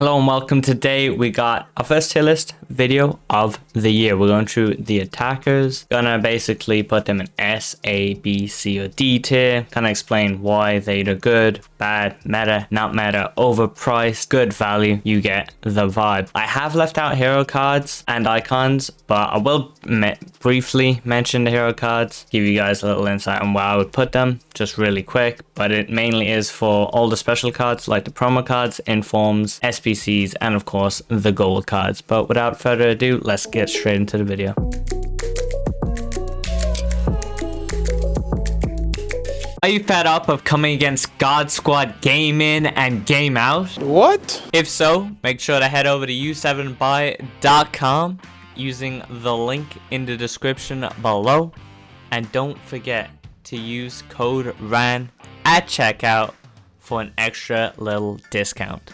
Hello and welcome. Today we got our first tier list video of the year. We're going through the attackers. Gonna basically put them in S, A, B, C, or D tier. Kind of explain why they're either good, bad, meta, not meta, overpriced, good value. You get the vibe. I have left out hero cards and icons, but I will briefly mention the hero cards. Give you guys a little insight on where I would put them, just really quick. But it mainly is for all the special cards like the promo cards, informs, SPCs, and of course the gold cards. But without further ado, let's get straight into the video. Are you fed up of coming against God Squad game in and game out? What? If so, make sure to head over to u7buy.com using the link in the description below. And don't forget to use code RAN at checkout for an extra little discount.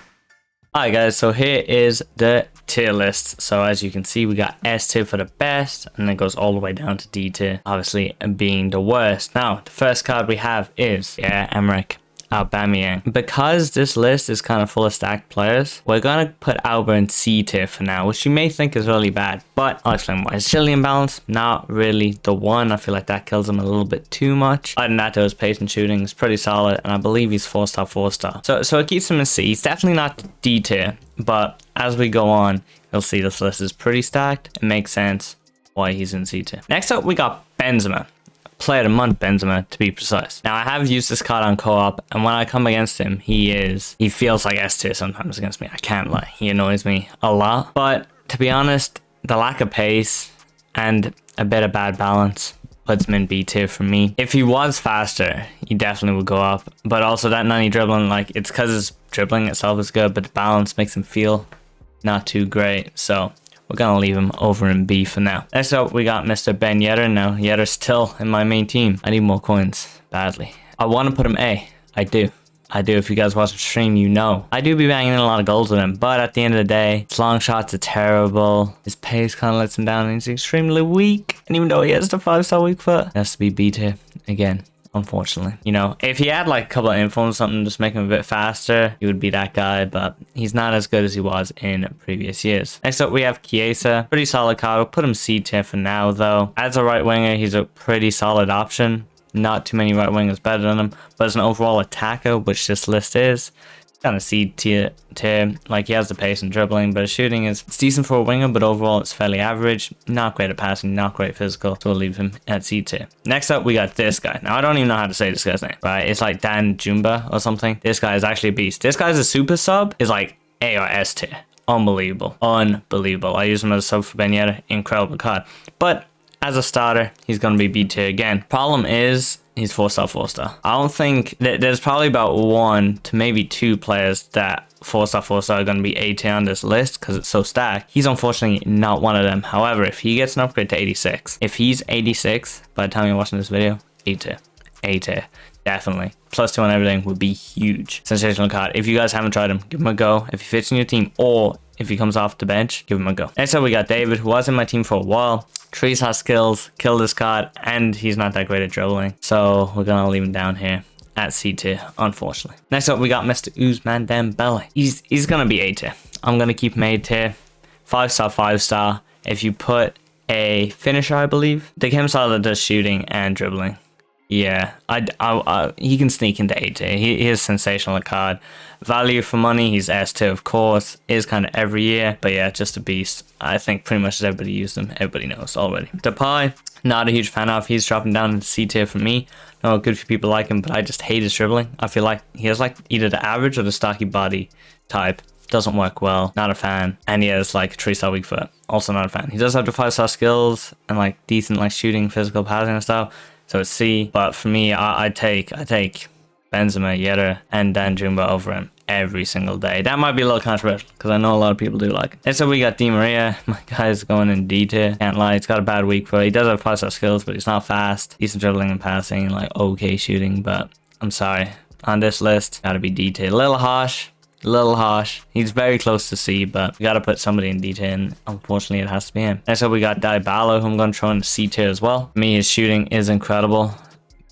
Alright guys, so here is the tier list. So as you can see, we got S tier for the best, and then it goes all the way down to D tier, obviously being the worst. Now, the first card we have is Emmerich Aubameyang. Because this list is kind of full of stacked players, we're gonna put Alba in C tier for now, which you may think is really bad, but I'll explain why. Agility imbalance, not really the one. I feel like that kills him a little bit too much. Other than that, though, his pace and shooting is pretty solid, and I believe he's 4-star, 4-star. So it keeps him in C. He's definitely not D tier, but as we go on, you'll see this list is pretty stacked. It makes sense why he's in C tier. Next up, we got Benzema. Player of the month, Benzema, to be precise. Now, I have used this card on co-op, and when I come against him, he feels like S tier sometimes against me. I can't lie. He annoys me a lot. But to be honest, the lack of pace and a bit of bad balance puts him in B tier for me. If he was faster, he definitely would go up. But also that 90 dribbling, like, it's because his dribbling itself is good, but the balance makes him feel not too great. So we're gonna leave him over in B for now. Next up, we got Mr. Ben Yedder. Now, Yedder's still in my main team. I need more coins badly. I want to put him A. I do. If you guys watch the stream, you know. I do be banging in a lot of goals with him, but at the end of the day, his long shots are terrible. His pace kind of lets him down, and he's extremely weak. And even though he has the 5-star weak foot, it has to be B tier again. Unfortunately, you know, if he had like a couple of informs, something just make him a bit faster, he would be that guy, but he's not as good as he was in previous years. Next up, we have Chiesa. Pretty solid card. We'll put him C tier for now, though. As a right winger, he's a pretty solid option. Not too many right wingers better than him, but as an overall attacker, which this list is, kind of C tier. Like, he has the pace and dribbling, but his shooting it's decent for a winger, but overall it's fairly average. Not great at passing, not great physical, so we'll leave him at C tier. Next up, we got this guy. Now, I don't even know how to say this guy's name, right? It's like Dan Jumba or something. This guy is actually a beast. This guy's a super sub, is like A or S tier. Unbelievable. Unbelievable. I use him as a sub for Ben Yedder. Incredible card. But as a starter, he's going to be B tier again. Problem is, he's 4-star, 4-star. I don't think there's probably about 1 to maybe 2 players that 4-star, 4-star are going to be A tier on this list because it's so stacked. He's unfortunately not one of them. However, if he gets an upgrade to 86, if he's 86 by the time you're watching this video, A tier. A tier. Definitely. +2 on everything would be huge. Sensational card. If you guys haven't tried him, give him a go. If he fits in your team, or if he comes off the bench, give him a go. Next up, we got David, who was in my team for a while. Trees has skills, killed this card, and he's not that great at dribbling. So we're gonna leave him down here at C tier, unfortunately. Next up, we got Mr. Ousmane Dembele. He's gonna be A tier. I'm gonna keep him A tier. 5-star, 5-star. If you put a finisher, I believe, the game style that does shooting and dribbling. Yeah, he can sneak into A tier. He is sensational card. Value for money, he's S tier, of course. Is kind of every year, but yeah, just a beast. I think pretty much everybody used him. Everybody knows already. Depay, not a huge fan of. He's dropping down into C tier for me. No, good for people like him, but I just hate his dribbling. I feel like he has like either the average or the stocky body type. Doesn't work well. Not a fan. And he has like a 3-star weak foot. Also not a fan. He does have the 5-star skills and like decent like shooting, physical, passing and stuff. So it's C, but for me, I take Benzema, Yedder, and Dan Jumba over him every single day. That might be a little controversial because I know a lot of people do like it. And so we got Di Maria. My guy's going in D tier. Can't lie, he's got a bad weak foot. He does have 5-star skills, but he's not fast. Decent dribbling and passing, like okay shooting, but I'm sorry. On this list, gotta be D tier. A little harsh. He's very close to C, but we gotta put somebody in D tier, and unfortunately it has to be him. Next up, we got Dybala, who I'm gonna throw in C tier as well. For me, his shooting is incredible.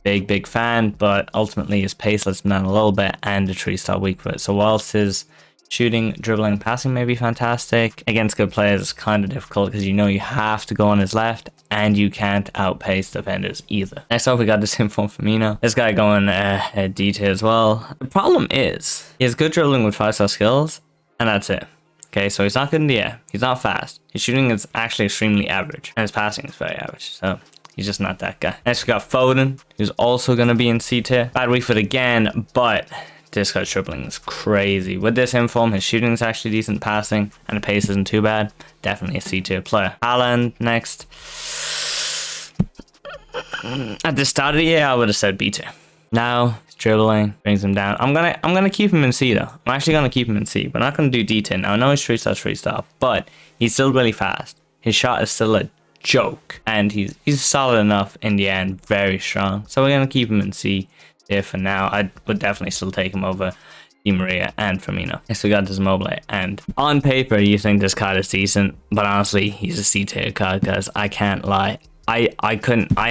Big fan, but ultimately his pace lets him down a little bit, and a 3-star weak foot. So whilst his Shooting, dribbling, passing may be fantastic. Against good players, it's kind of difficult because you know you have to go on his left and you can't outpace defenders either. Next up, we got this inform Firmino. This guy going D2 as well. The problem is he has good dribbling with 5-star skills, and that's it. Okay, so he's not good in the air. He's not fast. His shooting is actually extremely average, and his passing is very average. So he's just not that guy. Next, we got Foden, who's also going to be in C tier. Bad week for it again, but this guy's dribbling is crazy. With this inform, his shooting is actually decent, passing, and the pace isn't too bad. Definitely a C tier player. Haaland next. At the start of the year, I would have said B tier. Now his dribbling brings him down. I'm gonna keep him in C though. I'm actually gonna keep him in C. We're not gonna do D tier now. I know he's 3-star, but he's still really fast. His shot is still a joke, and he's solid enough in the end, very strong. So we're gonna keep him in C tier for now. I would definitely still take him over Di Maria and Firmino. Next we got this Mobile, and on paper you think this card is decent, but honestly he's a C tier card, guys. I can't lie. I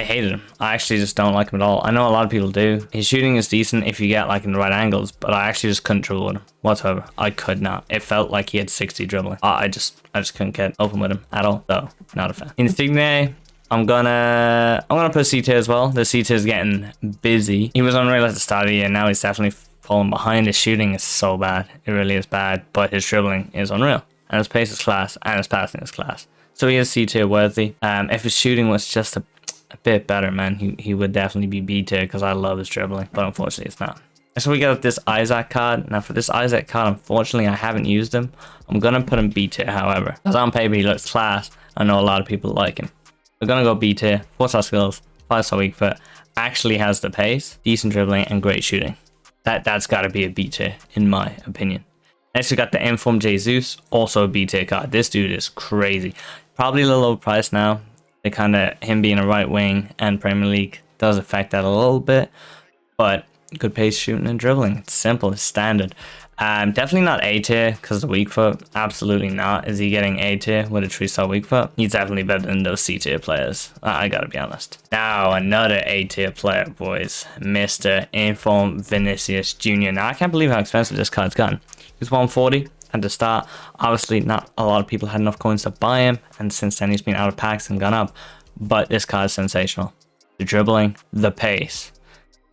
hated him. I actually just don't like him at all. I know a lot of people do. His shooting is decent if you get like in the right angles, but I actually just couldn't dribble with him whatsoever. I could not. It felt like he had 60 dribbling. I just couldn't get open with him at all. So not a fan. Insigne, I'm gonna put C tier as well. The C tier is getting busy. He was unreal at the start of the year. Now he's definitely falling behind. His shooting is so bad. It really is bad. But his dribbling is unreal, and his pace is class, and his passing is class. So he is C tier worthy. If his shooting was just a bit better, man, he would definitely be B tier because I love his dribbling. But unfortunately, it's not. So we got this Isaac card. Now for this Isaac card, unfortunately, I haven't used him. I'm gonna put him B tier, however, because on paper he looks class. I know a lot of people like him. We're gonna go B tier. 4-star skills, 5-star weak foot. Actually has the pace, decent dribbling, and great shooting. That's got to be a B tier in my opinion. Next we got the Inform Jesus, also a B tier card. This dude is crazy. Probably a little overpriced now. The kind of him being a right wing and Premier League does affect that a little bit, but good pace, shooting, and dribbling. It's simple, it's standard. Definitely not A tier because the weak foot. Absolutely not. Is he getting A tier with a 3-star weak foot? He's definitely better than those C tier players. I gotta be honest. Now another A tier player, boys. Mr. Inform Vinicius Jr. Now I can't believe how expensive this card's gotten. He's 140 at the start. Obviously not a lot of people had enough coins to buy him, and since then he's been out of packs and gone up. But this card is sensational. The dribbling, the pace,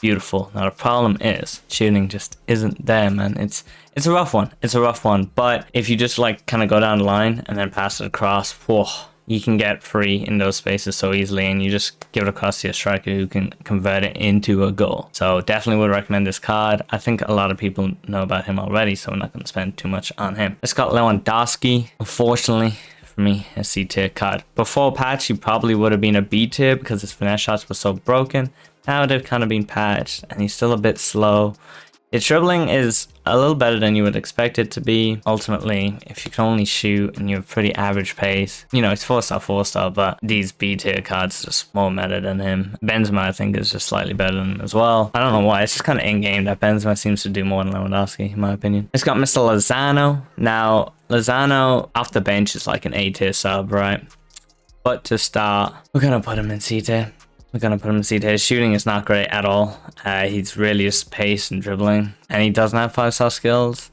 beautiful. Now the problem is shooting just isn't there, man. It's a rough one. It's a rough one. But if you just like kind of go down the line and then pass it across, whoa, you can get free in those spaces so easily, and you just give it across to your striker who can convert it into a goal. So definitely would recommend this card. I think a lot of people know about him already, so we're not going to spend too much on him. Let's got Lewandowski. Unfortunately for me, a C tier card. Before patch, he probably would have been a B tier because his finesse shots were so broken. Now they've kind of been patched, and he's still a bit slow. His dribbling is a little better than you would expect it to be. Ultimately, if you can only shoot and you have pretty average pace, you know, it's 4-star, but these B tier cards are just more meta than him. Benzema, I think, is just slightly better than him as well. I don't know why. It's just kind of in-game that Benzema seems to do more than Lewandowski, in my opinion. It's got Mr. Lozano. Now, Lozano off the bench is like an A tier sub, right? But to start, we're going to put him in C tier. We're going to put him in C tier. His shooting is not great at all. He's really just pace and dribbling. And he doesn't have 5-star skills.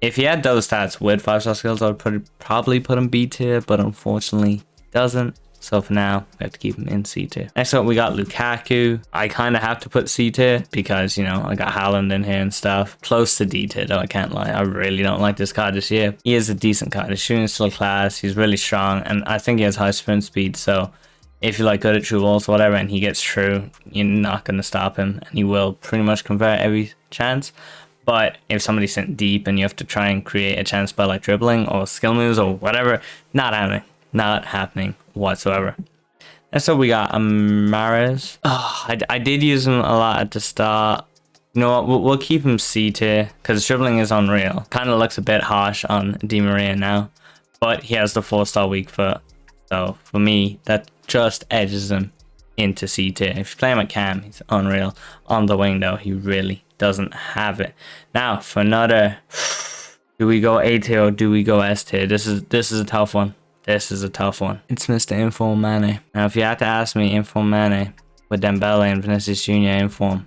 If he had those stats with 5-star skills, I would probably put him B tier. But unfortunately, doesn't. So for now, we have to keep him in C tier. Next up, we got Lukaku. I kind of have to put C tier because, you know, I got Haaland in here and stuff. Close to D tier, though, I can't lie. I really don't like this card this year. He is a decent card. His shooting is still class. He's really strong. And I think he has high sprint speed. So if you're like good at true balls or whatever and he gets true, you're not going to stop him, and he will pretty much convert every chance. But if somebody's sitting deep and you have to try and create a chance by like dribbling or skill moves or whatever, not happening. Not happening whatsoever. And so we got Rannerz. I did use him a lot at the start. You know what, we'll keep him C tier because dribbling is unreal. Kind of looks a bit harsh on Di Maria now, but he has the 4-star weak foot. So for me, that just edges him into C tier. If you play him at cam, he's unreal. On the wing though, he really doesn't have it. Now for another, do we go A tier or do we go S tier? This is a tough one. This is a tough one. It's Mr. Inform Mane. Now if you had to ask me, Inform Mane with Dembele and Vinicius Jr. Inform,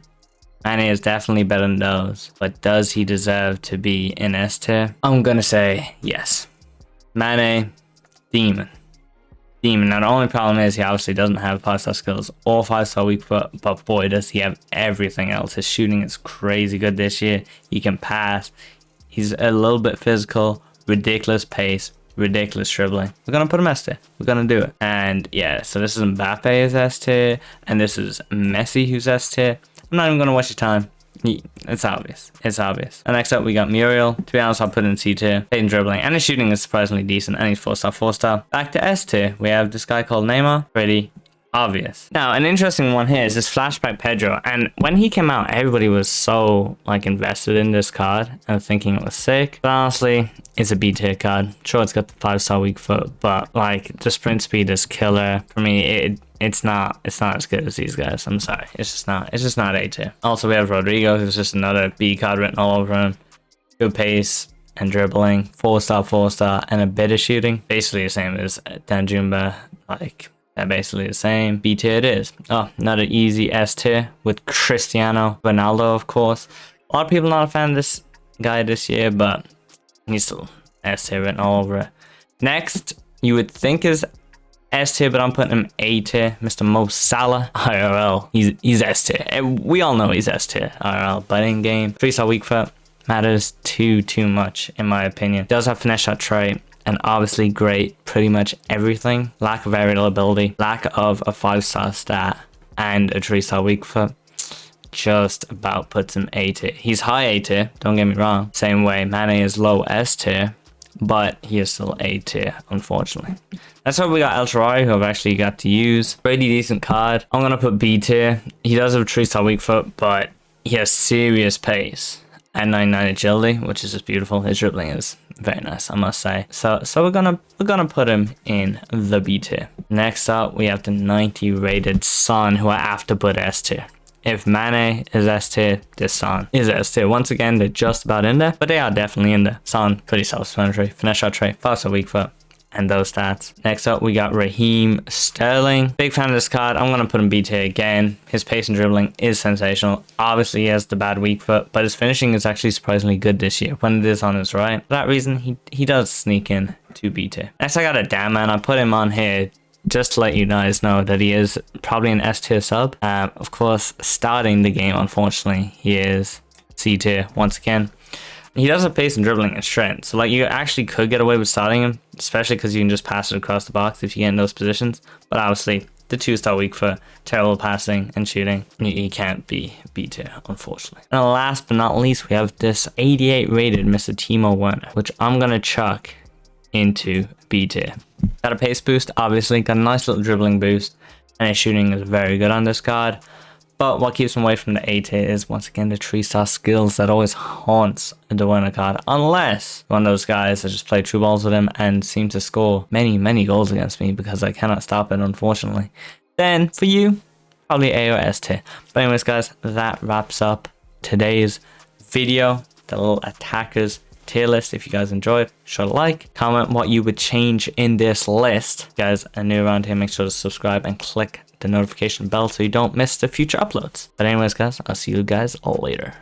Mane is definitely better than those, but does he deserve to be in S tier? I'm gonna say yes. Mane, demon. Now the only problem is he obviously doesn't have 5-star skills or 5-star weak foot, but boy does he have everything else. His shooting is crazy good this year. He can pass. He's a little bit physical, ridiculous pace, ridiculous dribbling. We're gonna put him S tier. We're gonna do it. And yeah, so this is Mbappe is S tier, and this is Messi who's S tier. I'm not even gonna waste your time. It's obvious. It's obvious. And next up, we got Muriel. To be honest, I'll put in C tier. Pace and dribbling. And his shooting is surprisingly decent. And he's 4-star, 4-star. Back to S tier. We have this guy called Neymar. Pretty obvious. Now, an interesting one here is this flashback Pedro. And when he came out, everybody was so, like, invested in this card and thinking it was sick. But honestly, it's a B tier card. Sure, it's got the 5-star weak foot, but, like, the sprint speed is killer. For me, it's not as good as these guys. I'm sorry. It's just not A tier. Also, we have Rodrigo, who's just another B card written all over him. Good pace and dribbling. 4-star, 4-star, and a bit of shooting. Basically the same as Danjumba. Like, they're basically the same. B tier it is. Oh, another easy S tier with Cristiano Ronaldo, of course. A lot of people not a fan of this guy this year, but he's still S tier written all over it. Next, you would think is S tier, but I'm putting him A tier. Mr. Mo Salah, IRL. He's S tier. We all know he's S tier, IRL. But in game, 3-star weak foot matters too much, in my opinion. Does have finesse shot trait, and obviously great pretty much everything. Lack of aerial ability, lack of a 5-star stat, and a 3-star weak foot. Just about puts him A tier. He's high A tier, don't get me wrong. Same way, Mane is low S tier, but he is still A tier, unfortunately. That's why we got El Shaarawy, who I've actually got to use. Pretty decent card. I'm going to put B tier. He does have a 3-star weak foot, but he has serious pace and 99 agility, which is just beautiful. His dribbling is very nice, I must say. So we're gonna put him in the B tier. Next up, we have the 90 rated Son, who I have to put S tier. If Mane is S tier, this Son is S tier. Once again, they're just about in there, but they are definitely in there. Son, pretty self-explanatory. Finesse shot trait, 5-star weak foot, and those stats. Next up, we got Raheem Sterling. Big fan of this card. I'm going to put him B tier again. His pace and dribbling is sensational. Obviously, he has the bad weak foot, but his finishing is actually surprisingly good this year when it is on his right. For that reason, he does sneak in to B tier. Next, I got a damn man. I put him on here just to let you guys know that he is probably an S tier sub. Of course, starting the game, unfortunately, he is C tier once again. He does have pace and dribbling and strength, so like you actually could get away with starting him, especially because you can just pass it across the box if you get in those positions. But obviously, the 2-star weak foot, terrible passing and shooting, he can't be B tier, unfortunately. And last but not least, we have this 88 rated Mr. Timo Werner, which I'm gonna chuck into B tier. Got a pace boost, obviously, got a nice little dribbling boost, and his shooting is very good on this card. But what keeps him away from the A tier is, once again, the 3-star skills that always haunts the Werner card. Unless one of those guys that just play true balls with him and seem to score many goals against me because I cannot stop it, unfortunately. Then, for you, probably A or S tier. But anyways, guys, that wraps up today's video. The little attackers tier list. If you guys enjoyed, be sure to like, comment what you would change in this list. If you guys are new around here, make sure to subscribe and click the notification bell so you don't miss the future uploads. But anyways, guys, I'll see you guys all later.